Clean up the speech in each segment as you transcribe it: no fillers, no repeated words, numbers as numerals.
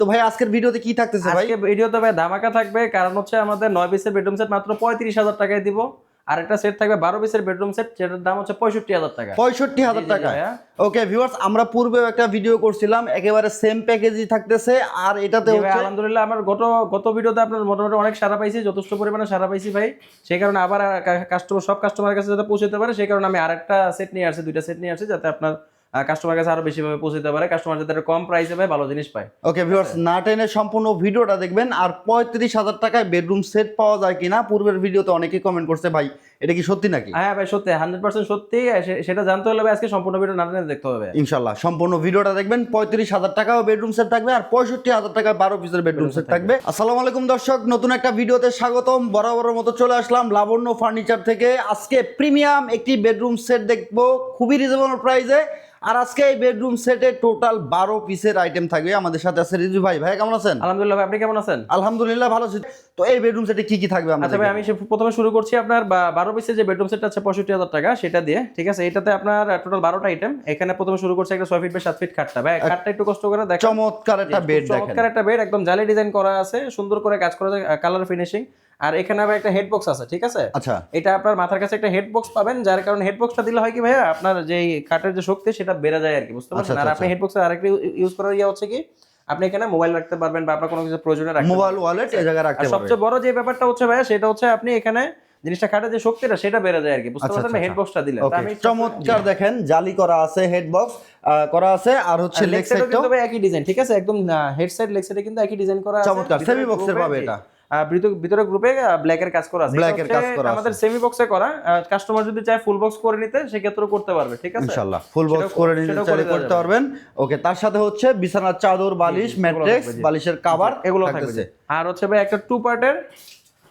তো ভাই আজকের ভিডিওতে কি থাকতেছে ভাই? আজকে ভিডিওতে ভাই ধামাকা থাকবে, কারণ হচ্ছে আমাদের 9 পিসের বেডরুম সেট মাত্র 35,000 টাকায় দিব। আর একটা সেট থাকবে 12 পিসের বেডরুম সেট, যেটার দাম হচ্ছে 65,000 টাকা। 65,000 জি, জি, টাকা। ভাইয়া। ওকে ভিউয়ার্স, আমরা পূর্বেও একটা ভিডিও করছিলাম, একেবারে সেম প্যাকেজই থাকতেছে। আর এটাতে জি ভাই, হচ্ছে আলহামদুলিল্লাহ আমার গত ভিডিওতে আপনার মোটামুটি অনেক সাড়া পাইছি, যথেষ্ট পরিমাণে সাড়া পাইছি ভাই। সেই কারণে আবার সব কাস্টমারের কাছে যাতে পৌঁছাতে পারে, সেই কারণে আমি আরেকটা সেট নিয়ে আসছি, দুইটা সেট নিয়ে আসছি, যাতে আপনার কাস্টমার কাছে আরো বেশি ভাবে পৌঁছাতে পারে, কাস্টমার যাতে একটা কম প্রাইসে ভাই ভালো জিনিস পায়। ওকে ভিউয়ার্স, না টেনে সম্পূর্ণ ভিডিওটা দেখবেন। আর 35,000 টাকায় বেডরুম সেট পাওয়া যায় কিনা, পূর্বের ভিডিওতে অনেকেই কমেন্ট করছে ভাই, এটা কি সত্যি নাকি? হ্যাঁ ভাই সত্যি, 100% সত্যি। সেটা জানতে হলে ভাই আজকে সম্পূর্ণ ভিডিও না টেনে দেখতে হবে। ইনশাল্লাহ সম্পূর্ণ ভিডিওটা দেখবেন। 35,000 টাকাও বেডরুম সেট থাকবে, আর 65,000 টাকায় 12 পিসের বেডরুম সেট থাকবে। আসসালামু আলাইকুম দর্শক, নতুন একটা ভিডিওতে স্বাগতম। বরাবরের মতো চলে আসলাম লাবণ্য ফার্নিচার থেকে। আজকে প্রিমিয়াম একটি বেডরুম সেট দেখবো খুবই রিজনেবল প্রাইসে। আর আজকে এই বেডরুম সেটে টোটাল 12 পিসের আইটেম থাকবে। আমাদের সাথে আছে রিজু ভাই। ভাই কেমন আছেন? আলহামদুলিল্লাহ ভাই, আপনি কেমন আছেন? আলহামদুলিল্লাহ ভালো আছি। তো এই বেডরুম সেটে কি কি থাকবে আচ্ছা ভাই, আমি প্রথমে শুরু করছি আপনার 12 পিসের যে বেডরুম সেট আছে 65,000 টাকা, সেটা দিয়ে। ঠিক আছে, এটাতে আপনার টোটাল 12টা আইটেম। এখানে প্রথমে শুরু করছি একটা 6 ফিট বাই 7 ফিট খাটটা। ভাই খাটটা একটু কষ্ট করে দেখেন, চমৎকার একটা বেড দেখেন। চমৎকার একটা বেড, একদম জালি ডিজাইন করা আছে, সুন্দর করে কাজ করা আছে, কালার ফিনিশিং। আর এখানে আবার একটা হেড বক্স আছে, ঠিক আছে? আচ্ছা, এটা আপনার মাথার কাছে একটা হেড বক্স পাবেন, যার কারণে হেড বক্সটা দিলে হয় কি ভাইয়া, আপনার যে কাঠের যে শক্তি সেটা বেড়ে যায় আর কি, বুঝতে পারছেন? আর আপনি হেড বক্সের আরেকটা ইউজ করার হচ্ছে কি, আপনি এখানে মোবাইল রাখতে পারবেন বা আপনার কোনো কিছু প্রয়োজনে রাখতে মোবাইল ওয়ালেট এই জায়গায় রাখতে আর পারবেন। সবচেয়ে বড় যে ব্যাপারটা হচ্ছে ভাইয়া, সেটা হচ্ছে আপনি এখানে জিনিসটা খাটে যে শক্তিটা সেটা বেড়ে যায় আর কি, বুঝতে পারছেন? হেড বক্সটা দিলে ওকে, চমৎকার দেখেন, জালি করা আছে, হেড বক্স করা আছে। আর হচ্ছে লেগ সাইডটাও কিন্তু ভাই একই ডিজাইন, ঠিক আছে? একদম হেড সাইড লেগ সাইডে কিন্তু একই ডিজাইন করা আছে। চমৎকার সেমি বক্সের পাবে এটা। ভিতরে গ্রুপে ব্ল্যাকের কাজ করা আছে, ব্ল্যাকের কাজ করা আছে আমাদের সেমি বক্সে করা। কাস্টমার যদি চায় ফুল বক্স করে নিতে, সেক্ষেত্রেও করতে পারবে, ঠিক আছে? ইনশাআল্লাহ ফুল বক্স করে নিতে চাইলে করতে পারবেন। ওকে, তার সাথে হচ্ছে বিছানার চাদর, বালিশ, ম্যাট্রেস, বালিশের কভার এগুলো থাকবে। আর হচ্ছে ভাই একটা 2 পার্টের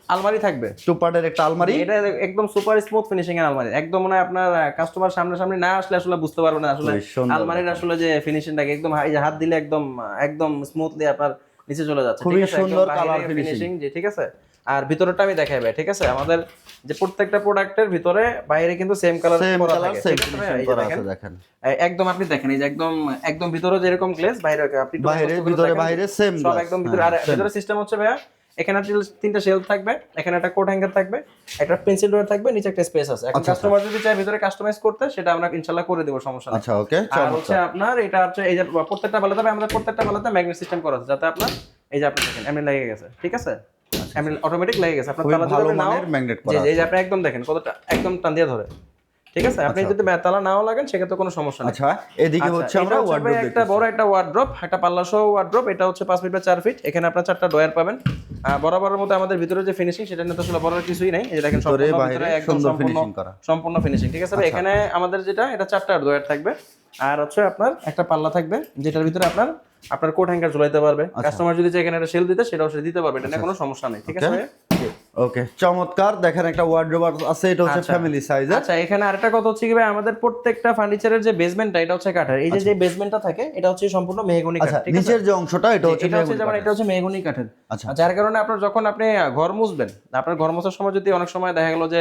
আলমারি থাকবে, 2 পার্টের একটা আলমারি। এটা একদম সুপার স্মুথ ফিনিশিং এর আলমারি, একদম মানে আপনার কাস্টমার সামনে না আসলে আসলে বুঝতে পারবে না আসলে আলমারির আসলে যে ফিনিশিংটা একদম এই যে হাত দিলে একদম একদম স্মুথলি আপনার নিচে চলে যাচ্ছে, খুবই সুন্দর কালার ফিনিশিং যে, ঠিক আছে? আর ভিতরটা আমি দেখাই ভাই, ঠিক আছে? আমাদের যে প্রত্যেকটা প্রোডাক্টের ভিতরে বাইরে কিন্তু সেম কালার করা থাকে, ঠিক আছে? এই যে দেখেন, একদম আপনি দেখেন, এই যে একদম একদম ভিতরে যেরকম গ্লেজ, বাইরে আপনি ভিতরে বাইরে সেম সব একদম ভিতরে। আর ভিতরে সিস্টেম হচ্ছে ভাইয়া, এখানে 3টা শেলফ থাকবে, এখানে একটা কোট হ্যাঙ্গার থাকবে, একটা পেন্সিল ড্রয়ার থাকবে, নিচে একটা স্পেস আছে। এখন কাস্টমার যদি চায় ভিতরে কাস্টমাইজ করতে, সেটা আমরা ইনশাআল্লাহ করে দেব, সমস্যা নেই। আচ্ছা, ওকে। আর হচ্ছে আপনার এটা হচ্ছে এই যে প্রত্যেকটা বালাতে আমাদের প্রত্যেকটা বালাতে ম্যাগনেট সিস্টেম করা আছে, যাতে আপনার এই যে আপনি দেখেন এমনি লেগে গেছে, ঠিক আছে? এমনি অটোমেটিক লেগে গেছে, আপনার তালা ভালো যদি নাও, মানের ম্যাগনেট করা আছে। এই যে আপনি একদম দেখেন কতটা একদম টান দিয়ে ধরে, ঠিক আছে? আপনি যদি তালা নাও লাগেন, সেক্ষেত্রে কোনো সমস্যা নেই। আচ্ছা, এদিকে হচ্ছে আমরা ওয়ার্ডরোব দেখতেছি, একটা বড় একটা ওয়ার্ডরোব, একটা পাল্লা সহ ওয়ার্ডরোব। এটা হচ্ছে 5 ফিট বাই 4 ফিট। এখানে আপনার 4টা ডয়ার পাবেন। বরাবরের মতো আমাদের ভিতরে যে ফিনিশিং, সেটা নিয়ে তো আসলে বড় কিছুই নাই। এই যে দেখেন সম্পূর্ণ ভিতরে একদম সম্পূর্ণ ফিনিশিং, ঠিক আছে? এখানে আমাদের যেটা, এটা 4টা ডয়ার থাকবে। আর হচ্ছে আপনার একটা পাল্লা থাকবে, যেটার ভিতরে আপনার কোট হ্যাঙ্গার ঝুলাইতে পারবে। কাস্টমার যদি চায় এখানে একটা শেল দিতে, সেটাও সে দিতে পারবে, এটা নিয়ে কোনো সমস্যা নেই, ঠিক আছে? ওকে, চমৎকার দেখেন, একটা ওয়ার্ডরোব আছে, এটা হচ্ছে ফ্যামিলি সাইজের। আচ্ছা, এখানে আরেকটা কথা হচ্ছে কি ভাই, আমাদের প্রত্যেকটা ফার্নিচারের যে বেসমেন্টটা, এটা হচ্ছে কাঠের। এই যে বেসমেন্টটা থাকে, এটা হচ্ছে সম্পূর্ণ মেহগনি কাঠ, ঠিক আছে? নিচের যে অংশটা এটা হচ্ছে যেমন এটা হচ্ছে মেহগনি কাঠের। যার কারণে আপনার যখন আপনি ঘর মুছবেন, আপনার ঘর মোছার সময় যদি অনেক সময় দেখা গেল যে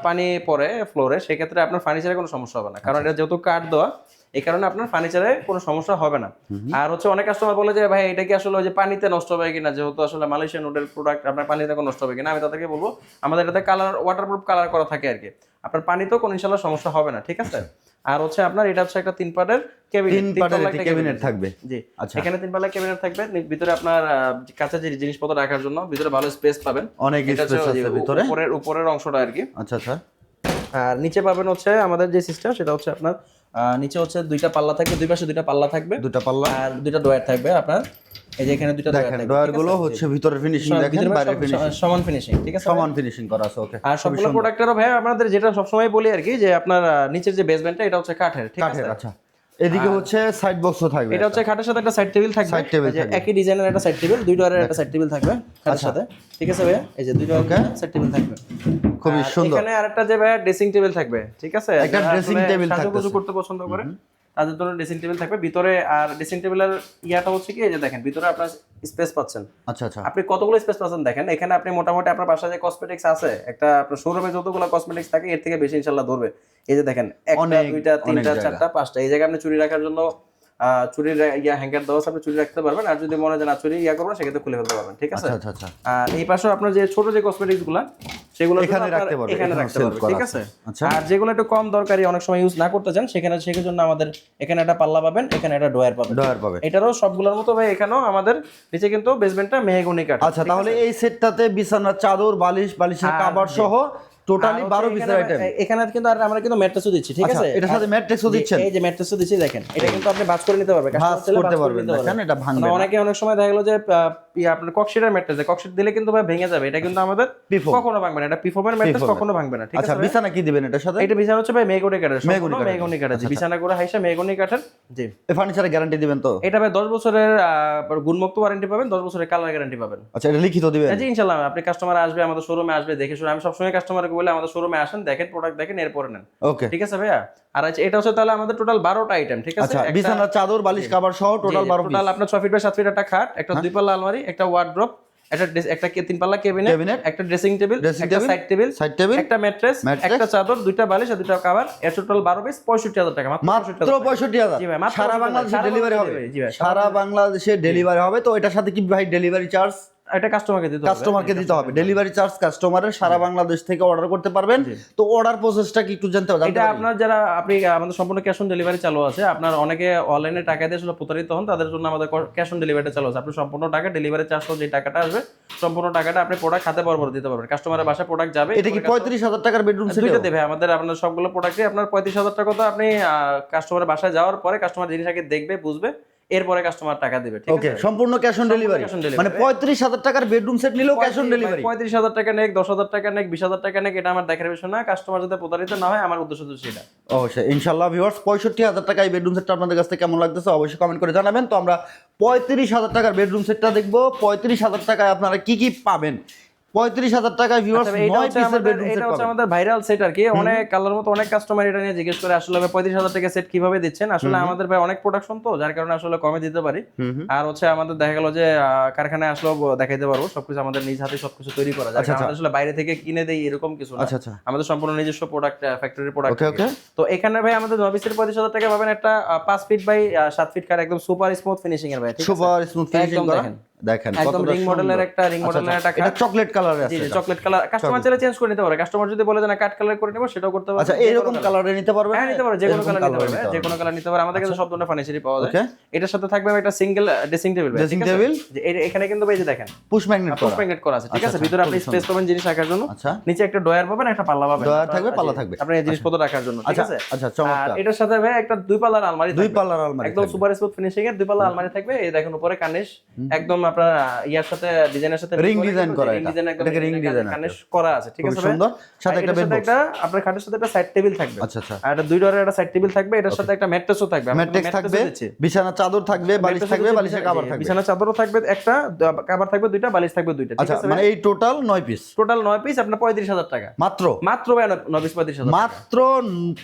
পানি পড়ে ফ্লোরে, সেক্ষেত্রে আপনার ফার্নিচারে কোনো সমস্যা হবে না, কারণ এটা যেহেতু কাঠ দেওয়া, এই কারণে আপনার ফার্নিচারে কোনো সমস্যা হবে না। আর হচ্ছে অনেক কাস্টমার বলে যে ভাই এটা কি আসলে ওই যে পানিতে নষ্ট হবে কিনা, যেহেতু আসলে মালয়েশিয়ান উডের প্রোডাক্ট, আপনার পানিতে কোনো নষ্ট হবে কিনা। আমি তাদেরকে বলবো, আমাদের এটাতে কালার ওয়াটারপ্রুফ কালার করা থাকে আর কি, আপনার পানিতেও কোনো ইনশাআল্লাহ সমস্যা হবে না, ঠিক আছে? আর হচ্ছে আপনার এটা হচ্ছে একটা 3 পার্টের ক্যাবিনেট থাকবে। জি, এখানে 3 পাল্লা ক্যাবিনেট থাকবে। ভিতরে আপনার কাঁচা যে জিনিসপত্র রাখার জন্য ভিতরে ভালো স্পেস পাবেন, অনেক স্পেস আছে ভিতরে, উপরের অংশটা আর কি। আচ্ছা। আর নিচে পাবেন হচ্ছে আমাদের যে সিস্টেম, সেটা হচ্ছে আপনার নিচে হচ্ছে 2টা পাল্লা থাকবে, দুই পাশে 2টা পাল্লা থাকবে, 2টা পাল্লা আর 2টা ডয়ার থাকবে আপনার। এই যে এখানে 2টা ডয়ার থাকবে, ডয়ার গুলো হচ্ছে ভিতরে ফিনিশিং দেখেন, বাইরে ফিনিশিং সমান ফিনিশিং, ঠিক আছে? সমান ফিনিশিং করা আছে। ওকে, আর সবগুলো প্রোডাক্টেরও ভাই আমাদের যেটা সবসময় বলি আর কি, যে আপনার নিচের যে বেসমেন্টটা, এটা হচ্ছে কাঠের, ঠিক আছে? আচ্ছা, এদিকে হচ্ছে সাইড বক্সও থাকবে, এটা হচ্ছে খাটের সাথে একটা সাইড টেবিল থাকবে, একই ডিজাইনের একটা সাইড টেবিল, 2 ডয়ারের একটা সাইড টেবিল থাকবে খাটের সাথে, ঠিক আছে ভাই? এই যে 2 ডয়ারের সাইড টেবিল থাকবে, খুবই সুন্দর। এখানে আরেকটা যে ভাই ড্রেসিং টেবিল থাকবে, ঠিক আছে? একটা ড্রেসিং টেবিল থাকবে, সাজুগুজু করতে পছন্দ করে তাদের জন্য ড্রেসিং টেবিল থাকবে ভিতরে। আর ড্রেসিং টেবিলের ইয়াটা হচ্ছে কি, এই যে দেখেন ভিতরে আপনার স্পেস পাচ্ছেন। আচ্ছা, আপনি কতগুলো স্পেস পাচ্ছেন দেখেন, এখানে আপনি মোটামুটি আপনার বাসায় যে কসমেটিক্স আছে, একটা আপনার শোরুমে যতগুলো কসমেটিক্স থাকে, এর থেকে বেশি ইনশাআল্লাহ ধরবে। এই যে দেখেন 1টা 2টা 3টা 4টা 5টা, এই জায়গায় আপনি চুড়ি রাখার জন্য চুরির হ্যাঙ্গার দেওয়া আছে, আপনি চুরি রাখতে পারবেন। আর যদি মনে হয় যে না চুরি করবেন, সেক্ষেত্রে খুলে ফেলতে পারবেন, ঠিক আছে? আচ্ছা আচ্ছা। আর এই পাশে আপনার যে ছোট যে কসমেটিক্স গুলা সেগুলো এখানে রাখতে পারবেন, এখানে রাখতে পারবেন, ঠিক আছে? আচ্ছা। আর যেগুলো একটু কম দরকারি, অনেক সময় ইউজ না করতে চান, সেখানে জন্য আমাদের এখানে একটা পাল্লা পাবেন, এখানে একটা ড্রয়ার পাবেন। এটারও সবগুলোর মতো ভাই এখানেও আমাদের নিচে কিন্তু বেসমেন্টটা মেহগনি কাঠ। আচ্ছা, তাহলে এই সেটটাতে বিছানার চাদর, বালিশের কভার সহ টোটালি 12 পিসের আইটেম। এখানে কিন্তু আর আমরা কিন্তু ম্যাট্রেসও দিচ্ছি, ঠিক আছে? এটার সাথে ম্যাট্রেসও দিচ্ছেন। এই যে ম্যাট্রেসও দিচ্ছি, দেখেন এটা কিন্তু আপনি ভাঁজ করে নিতে পারবেন, ভাঁজ করতে পারবেন, দেখেন এটা ভাঙবে না। অনেকে অনেক সময় দেখা গেল যে আপনার ককশিটের ম্যাট্রেস, ককশিট দিলে কিন্তু ভাই ভেঙে যাবে, এটা কিন্তু আমাদের কখনো ভাঙবে না, এটা পিফোমের ম্যাট্রেস কখনো ভাঙবে না, ঠিক আছে? আচ্ছা, বিছানা কি দিবেন এটার সাথে? এটা বিছানা হচ্ছে ভাই মেহগনি কাঠের, সম্পূর্ণ মেহগনি কাঠের, বিছানা করে হাইসা মেহগনি কাঠের। জি, এই ফার্নিচারে গ্যারান্টি দিবেন তো? এটা ভাই 10 বছরের গুণমুক্ত ওয়ারেন্টি পাবেন, 10 বছরের কালার গ্যারান্টি পাবেন। আচ্ছা, এটা লিখিত দিবেন? জি ইনশাআল্লাহ। আপনি কাস্টমার আসবে, আমাদের শোরুমে আসবে, দেখে শুনে, আমি সবসময় কাস্টমারকে বলি আমাদের শোরুমে আসেন, দেখেন প্রোডাক্ট দেখেন, এরপরে নেন, ওকে, ঠিক আছে ভাইয়া? আর এটা হচ্ছে তাহলে আমাদের টোটাল 12টা আইটেম, ঠিক আছে? আচ্ছা, বিছানার চাদর, বালিশ, কভার সহ টোটাল 12 পিস। টোটাল আপনার 6 ফিট বাই 7 ফিট একটা খাট, একটা 2 পাল্লা আলমারি, একটা ওয়ার্ড্রপ, একটা 3 পাল্লা ক্যাবিনেট, একটা ড্রেসিং টেবিল, একটা সাইড টেবিল, একটা ম্যাট্রেস, একটা চাদর, 2টা বালিশ আর 2টা কভার, এর টোটাল 12 পিস 65,000 টাকা, মাত্র 65,000। জি ভাই, মাত্র সারা বাংলাদেশে ডেলিভারি হবে? জি ভাই, সারা বাংলাদেশে ডেলিভারি হবে। তো এটার সাথে কি ভাই ডেলিভারি চার্জ? এটা কাস্টমারকে দিতে হবে, ডেলিভারি চার্জ কাস্টমারের, সারা বাংলাদেশ থেকে অর্ডার করতে পারবেন। তো অর্ডার প্রসেসটা কি একটু জানতে এটা আপনার যারা আমাদের সম্পূর্ণ ক্যাশ অন ডেলিভারি চালু আছে। আপনার অনেকে অনলাইনে টাকা দিয়ে আসলে প্রতারিত হন, তাদের জন্য আমাদের ক্যাশ অন ডেলিভারিটা চালু আছে। আপনি সম্পূর্ণ টাকা ডেলিভারি চার্জ সহ যে টাকাটা আসবে, সম্পূর্ণ টাকাটা আপনি প্রোডাক্ট হাতে বরাবর দিতে পারবেন, কাস্টমারের বাসায় প্রোডাক্ট যাবে। এটা কি 35,000 টাকার বেডরুম সেট? দুইটা দেবে আমাদের, আপনার সবগুলো প্রোডাক্টই আপনার 35,000 টাকা। তো আপনি কাস্টমারের বাসায় যাওয়ার পরে কাস্টমার জিনিস আগে দেখবে, বুঝবে, এরপরে কাস্টমার টাকা দিবে, ঠিক আছে? সম্পূর্ণ ক্যাশ অন ডেলিভারি। মানে 35,000 টাকার বেডরুম সেট নিলেও ক্যাশ অন ডেলিভারি? 35,000 টাকা নেক, 10,000 টাকা নেক, 20,000 টাকা নেক, এটা আমার দেখার বিষয় না। কাস্টমার যাতে প্রতারিত না হয়, আমার উদ্দেশ্য সেটা। অবশ্যই ইনশাআল্লাহ। ভিউয়ার্স, 65,000 টাকা এই বেডরুম সেটটা আপনাদের কাছে কেমন লাগতেছে অবশ্যই কমেন্ট করে জানাবেন। তো আমরা 35,000 টাকার বেডরুম সেটটা দেখবো। 35,000 টাকায় আপনারা কি কি পাবেন? 35,000 টাকায় ভিউয়ার্স 9 পিসের বেডরুম সেট এটা হচ্ছে পাবেন। আমাদের ভাইরাল সেট আর কি। অনেক কালার মতো অনেক কাস্টমার এটা নিয়ে জিজ্ঞেস করে আসলে 35,000 টাকা সেট কিভাবে দিচ্ছেন। আসলে আমাদের ভাই অনেক প্রোডাকশন তো, যার কারণে আসলে কমে দিতে পারি। আর হচ্ছে আমাদের দেখা গেল যে কারখানায় আসলেও দেখাইতে পারবো, সবকিছু আমাদের নিজ হাতে সবকিছু তৈরি করা যায়। আমাদের আসলে বাইরে থেকে কিনে দেই এরকম কিছু না। আমাদের সম্পূর্ণ নিজস্ব প্রোডাক্ট, ফ্যাক্টরি প্রোডাক্ট। তো এখানে ভাই আমাদের 9 পিসের 35,000 টাকা পাবেন একটা 5 ফিট বাই 7 ফিট কার, একদম সুপার স্মুথ ফিনিশিং এর ভাই, ঠিক আছে? সুপার স্মুথ ফিনিশিং করা। দেখেন একদম রিং মডেলের একটা এটা চকলেট কালারে আছে। জি, চকলেট কালার। কাস্টমার চাইলে চেঞ্জ করে নিতে পারে। কাস্টমার যদি বলে যে না কাট কালার করে নেব, সেটাও করতে পারবে। আচ্ছা, এরকম কালারে নিতে পারবে? হ্যাঁ, নিতে পারবে, যে কোনো কালার নিতে পারবে, যে কোনো কালার নিতে পারবে। আমাদের কাছে সব ধরনের ফার্নিচারই পাওয়া যায়। এটার সাথে থাকবে একটা single dressing table, dressing table. যে এখানে কিন্তু ভাই যে দেখেন পুশ ম্যাগনেট করা আছে, ঠিক আছে? ভিতরে আপনি স্পেস পাবেন জিনিস রাখার জন্য। নিচে একটা ড্রয়ার পাবেন, একটা পাল্লা পাবেন। ড্রয়ার থাকবে, পাল্লা থাকবে আপনি জিনিসপত্র রাখার জন্য, ঠিক আছে? আচ্ছা, চমৎকার। আর এটার সাথে ভাই একটা 2 পাল্লার আলমারি, 2 পাল্লার আলমারি, একদম সুপার স্মুথ ফিনিশিং এর 2 পাল্লা আলমারি থাকবে। এই দেখেন উপরে কানেশ, একদম আপনার ইয়ার সাথে ডিজাইনের সাথে রিং ডিজাইন করা, এটাকে রিং ডিজাইন কানেশ করা আছে, ঠিক আছে? সুন্দর। সাথে একটা বেড বক্স, আপনার খাটের সাথে একটা সাইড টেবিল থাকবে। আচ্ছা আচ্ছা। আর এটা 2 ডোরের একটা সাইড টেবিল থাকবে, এটার সাথে একটা ম্যাট্রেসও থাকবে। ম্যাট্রেস থাকবে, বিছানা চাদর থাকবে, বালিশ থাকবে, বালিশের কভার থাকবে। বিছানা চাদরও থাকবে একটা, কভার থাকবে 2টা, বালিশ থাকবে 2টা, ঠিক আছে? মানে এই টোটাল 9 পিস। টোটাল 9 পিস আপনার 35,000 টাকা। মাত্র ভাই 9 পিস 35,000 মাত্র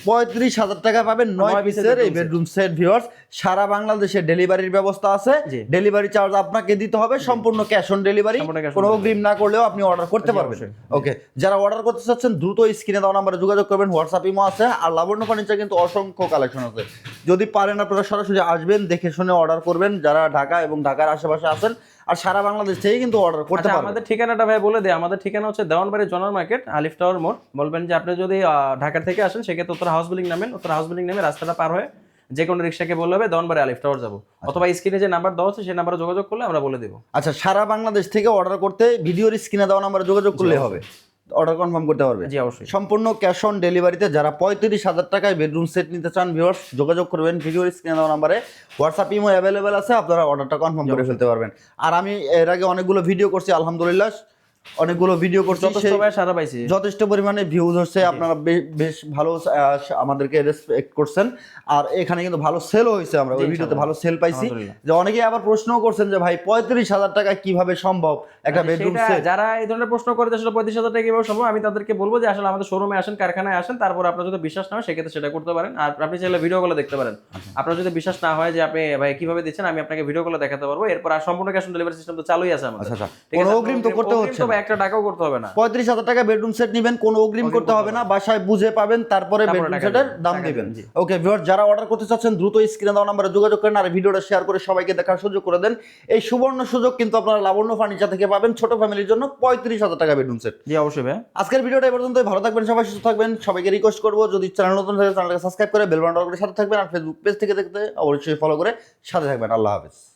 35,000 টাকা পাবেন 9 পিসের এই বেডরুম সেট। ভিউয়ার্স, সারা বাংলাদেশে ডেলিভারির ব্যবস্থা আছে। ডেলিভারি চার্জ আপনাকে দিতে হবে, সম্পূর্ণ ক্যাশ অন ডেলিভারি। কোনো অগ্রিম না করলেও আপনি অর্ডার করতে পারবেন। ওকে, যারা অর্ডার করতে চাচ্ছেন দ্রুত স্ক্রিনে দেওয়া নম্বরে যোগাযোগ করবেন। হোয়াটসঅ্যাপ ইমো আছে। আর লাবণ্য ফার্নিচার কিন্তু অসংখ্য কালেকশন আছে। যদি পারেন আপনারা সরাসরি আসবেন, দেখে শুনে অর্ডার করবেন, যারা ঢাকা এবং ঢাকার আশেপাশে আছেন। আর সারা বাংলাদেশ থেকে কিন্তু অর্ডার করতে পারবেন। আমাদের ঠিকানাটা ভাই বলে দেয়। আমাদের ঠিকানা হচ্ছে দেওয়ানবাড়ি জোনাল মার্কেট, আলিফ টাওয়ার মোড়। বলবেন যে আপনি যদি ঢাকা থেকে আসেন, সেক্ষেত্রে উত্তর হাউস বিল্ডিং নামেন। উত্তর হাউস বিল্ডিং নামে রাস্তাটা পার হয়ে যে কোনো রিক্সাকে বললে হবে দেওয়ানবাড়ি আলিফ টাওয়ার যাবো, অথবা স্ক্রিনে যে নাম্বার দেওয়া আছে সেই নাম্বারে যোগাযোগ করলে আমরা বলে দেবো। আচ্ছা, সারা বাংলাদেশ থেকে অর্ডার করতে ভিডিওর স্ক্রিনে দেওয়া নাম্বারে যোগাযোগ করলে হবে, অর্ডার কনফার্ম করতে পারবে। জি অবশ্যই, সম্পূর্ণ ক্যাশ অন ডেলিভারিতে। যারা 35,000 টাকায় বেডরুম সেট নিতে চান ভিউয়ার্স, যোগাযোগ করবেন ভিডিওর স্ক্রিনে দেওয়া নাম্বারে। হোয়াটসঅ্যাপ ইমো অ্যাভেলেবেল আছে, আপনারা অর্ডারটা কনফার্ম করে ফেলতে পারবেন। আর আমি এর আগে অনেকগুলো ভিডিও করছি, আলহামদুলিল্লাহ অনেকগুলো ভিডিও করছি, যথেষ্ট পরিমাণে ভিউজ হচ্ছে। আপনারা বেশ ভালো আমাদেরকে রেসপেক্ট করছেন। আর এখানে কিন্তু ভালো সেলও হয়েছে, আমরা ওই ভিডিওতে ভালো সেল পাইছি। যে অনেকে আবার প্রশ্নও করছেন যে ভাই 35,000 টাকা কিভাবে সম্ভব একটা বেডরুম সেট? যারা এই ধরনের প্রশ্ন করে আসলে 35,000 টাকা কিভাবে সম্ভব, আমি তাদেরকে বলবো যে আসলে আমাদের শোরুমে আসেন, কারখানায় আসেন, তারপর আপনার যদি বিশ্বাস না হয় সেক্ষেত্রে সেটা করতে পারেন। আর আপনি চাইলে ভিডিও কলে দেখতে পারেন। আপনার যদি বিশ্বাস না হয় যে আপনি ভাই কিভাবে দিচ্ছেন, আমি আপনাকে ভিডিও কলে দেখাতে পারবো। এরপর আর সম্পূর্ণ ক্যাশ অন ডেলিভারি সিস্টেম তো চালুই আছে আমাদের। কোনো অগ্রিম তো করতে হচ্ছে না। হবে, একটা টাকাও করতে হবে না। 35,000 টাকা বেডরুম সেট নেবেন, কোনো অগ্রিম করতে হবে না, বাসায় বুঝে পাবেন, তারপরে বেডরুম সেটের দাম দিবেন। ওকে ভিউয়ার, যারা অর্ডার করতে চাচ্ছেন দ্রুত স্ক্রিনে দেওয়া নম্বরে যোগাযোগ করেন আর ভিডিওটা শেয়ার করে সবাইকে দেখার সুযোগ করে দেন। এই সুবর্ণ সুযোগ কিন্তু আপনারা লাবণ্য ফার্নিচার থেকে পাবেন, ছোট ফ্যামিলির জন্য 35,000 টাকা বেডরুম সেট। জি অবশ্যই ভাই। আজকের ভিডিওটা এই পর্যন্তই। ভালো থাকবেন সবাই, সুস্থ থাকবেন। সবাইকে রিকোয়েস্ট করবো, যদি চ্যানেল নতুন থাকে চ্যানেলটাকে সাবস্ক্রাইব করে বেল বাটন অন করে সাথে থাকবেন, আর ফেসবুক পেজ থেকে দেখতে অবশ্যই ফলো করে সাথে থাকবেন। আল্লাহ হাফেজ।